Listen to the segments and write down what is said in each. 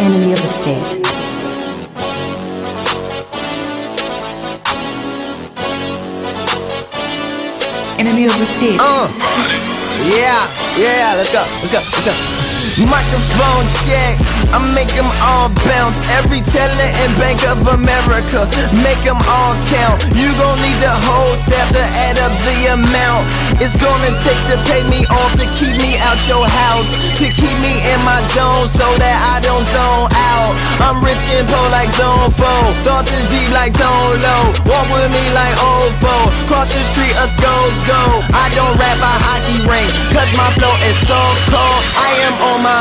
Enemy of the state. Enemy of the state. Yeah, let's go. Microphone check, I make them all bounce. Every teller in Bank of America, make them all count. You gon' need the whole staff to add up the amount. It's gonna take to pay me off to keep me out your house, to keep me in my zone so that I don't zone out. I'm rich and poor like Zone 4, thoughts is deep like Zone Low. Walk with me like old foe, cross the street a skulls go. I don't rap a hockey rink, cause my flow is so cold. I am on my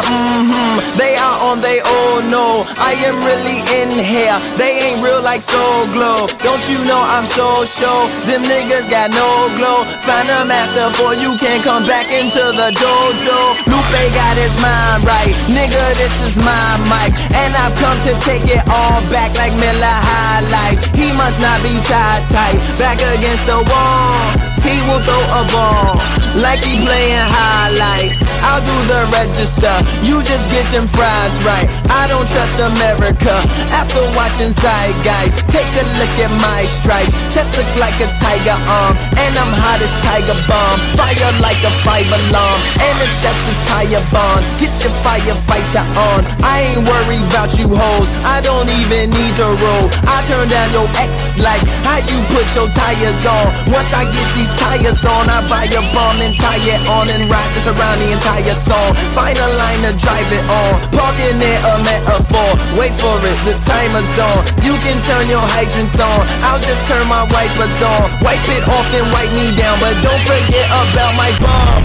they are on they oh no. I am really in here, they ain't real like Soul Glow. Don't you know I'm so show, them niggas got no glow. Find a master for you can come back into the dojo. Lupe got his mind right, nigga this is my mic, and I've come to take it all back like Miller High Life. He must not be tied tight, back against the wall. He will throw a ball like he playing highlight. I'll do the register, you just get them fries right. I don't trust America after watching Side Guys. Take a look at my stripes, chest look like a tiger arm, and I'm hot as Tiger Bomb. Fire like a fiber alarm, and it's set to tire bond. Get your firefighter on, I ain't worried about you hoes, I don't even need to roll. I turn down your ex like how you put your tires on. Once I get these tires on, I buy a bomb and tie it on and ride this around the entire song. Find a line to drive it on, parking it a metaphor. Wait for it, the timer's on. You can turn your hydrants on, I'll just turn my wipers on. Wipe it off and wipe me down, but don't forget about my bomb.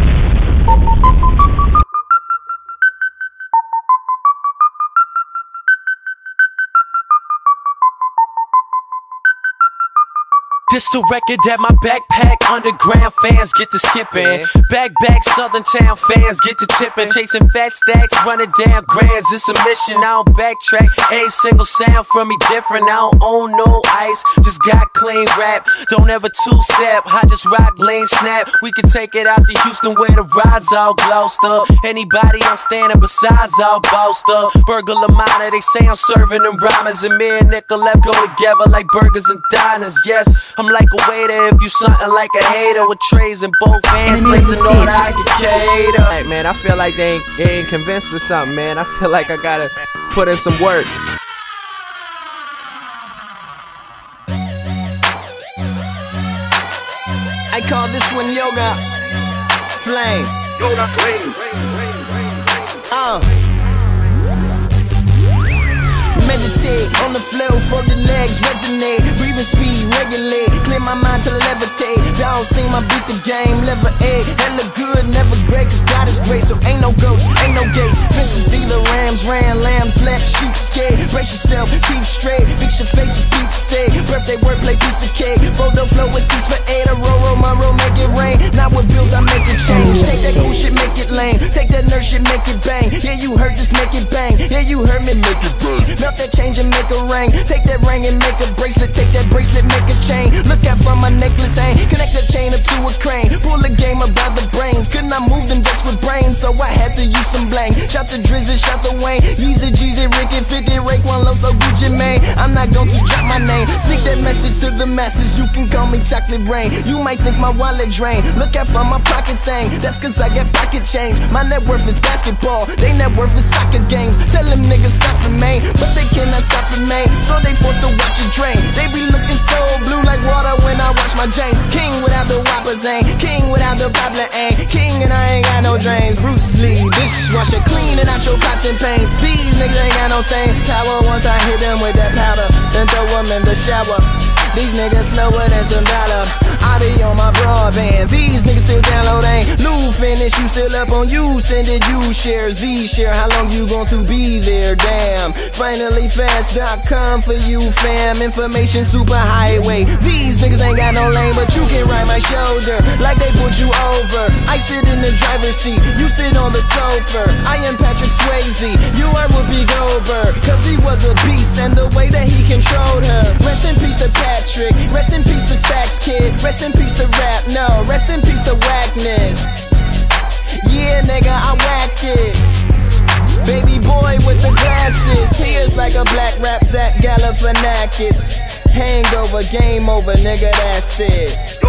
This the record that my backpack underground fans get to skipping. Back Southern Town fans get to tipping. Chasing fat stacks, running down grands. It's a mission, I don't backtrack. Every single sound from me different. I don't own no ice, just got clean rap. Don't ever two-step, I just rock, lean, snap. We can take it out to Houston where the rides all glossed up. Anybody I'm standing besides all bossed up. Burger Lamana, they say I'm serving them rhymers. And me and Nicolette go together like burgers and diners. Yes, I'm like a waiter if you something like a hater, with trays in both hands, placing order I can cater. Hey man, I feel like they ain't convinced of something, man. I feel like I gotta put in some work. I call this one Yoga Flame. Yoga Flame. Meditate on the flow for the legs resonate. Breathing speed, regulate. Clear my mind till I levitate. Y'all seen my beat the game, level 8. Hella good, never great, cause God is great. So ain't no goats, ain't no gates. Fences either rams, ran lambs, left, shoot, skate. Brace yourself, keep straight. Fix your face with pizza say. Birthday wordplay, piece of cake. Photo flow with 6 for 8. A roll, Monroe, make it rain. Not with bills, I make it change. Take that cool shit, make it lame. Take that nerd shit, make it bang. Yeah, you heard this, make it bang. Yeah, you heard me, make it bang. Melt that change and make a ring. Take that ring and make a bracelet. Take that bracelet, make a chain. Look out from my necklace, ain't. Connect that chain up to a crane. Pull a game about the brains. Could not move them just with brains, so I had to use some blank. Shout to Drizzy, shout to Wayne. Yeezy, Jeezy, Ricky, 50, Raekwon, Low, so Gucci Mane. I'm not going to drop my name. Sneak that message to the masses. You can call me Chocolate Rain. You might think my wallet drain. Look out from my pocket saying that's cause I got pocket change. My net worth is basketball, they net worth is soccer games. Tell them niggas stop it, man, but they cannot stop it, man. So they forced to watch it drain. They be looking so blue like water when I wash my James. King without the whoppers ain't. King without the poplar ain't. King and I ain't got no drains. Bruce Lee, dishwasher cleaning out your pots and pains. These niggas ain't got no stain power. Once I hit them with that powder, then throw them in the shower. These niggas slower than some dollar. I be on my broadband. These niggas still download ain't. Lou finish, you still up on you. Send it, you share, Z share. How long you going to be there? Damn. FinallyFast.com for you, fam. Information super highway. These niggas ain't got no lane, but you can ride my shoulder like they put you over. I sit in the driver's seat, you sit on the sofa. I am Patrick Swayze, you are Whoopi Goldberg, cause he was a beast and the way that he controlled her. Rest in peace to Patrick, rest in peace to Sax Kid, rest in peace to rap, no, rest in peace to whackness. Yeah nigga, I whacked it. Baby boy with the glasses, like a black rap Zach Galifianakis. Hangover, game over, nigga, that's it.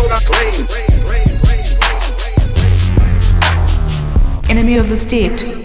Enemy of the state.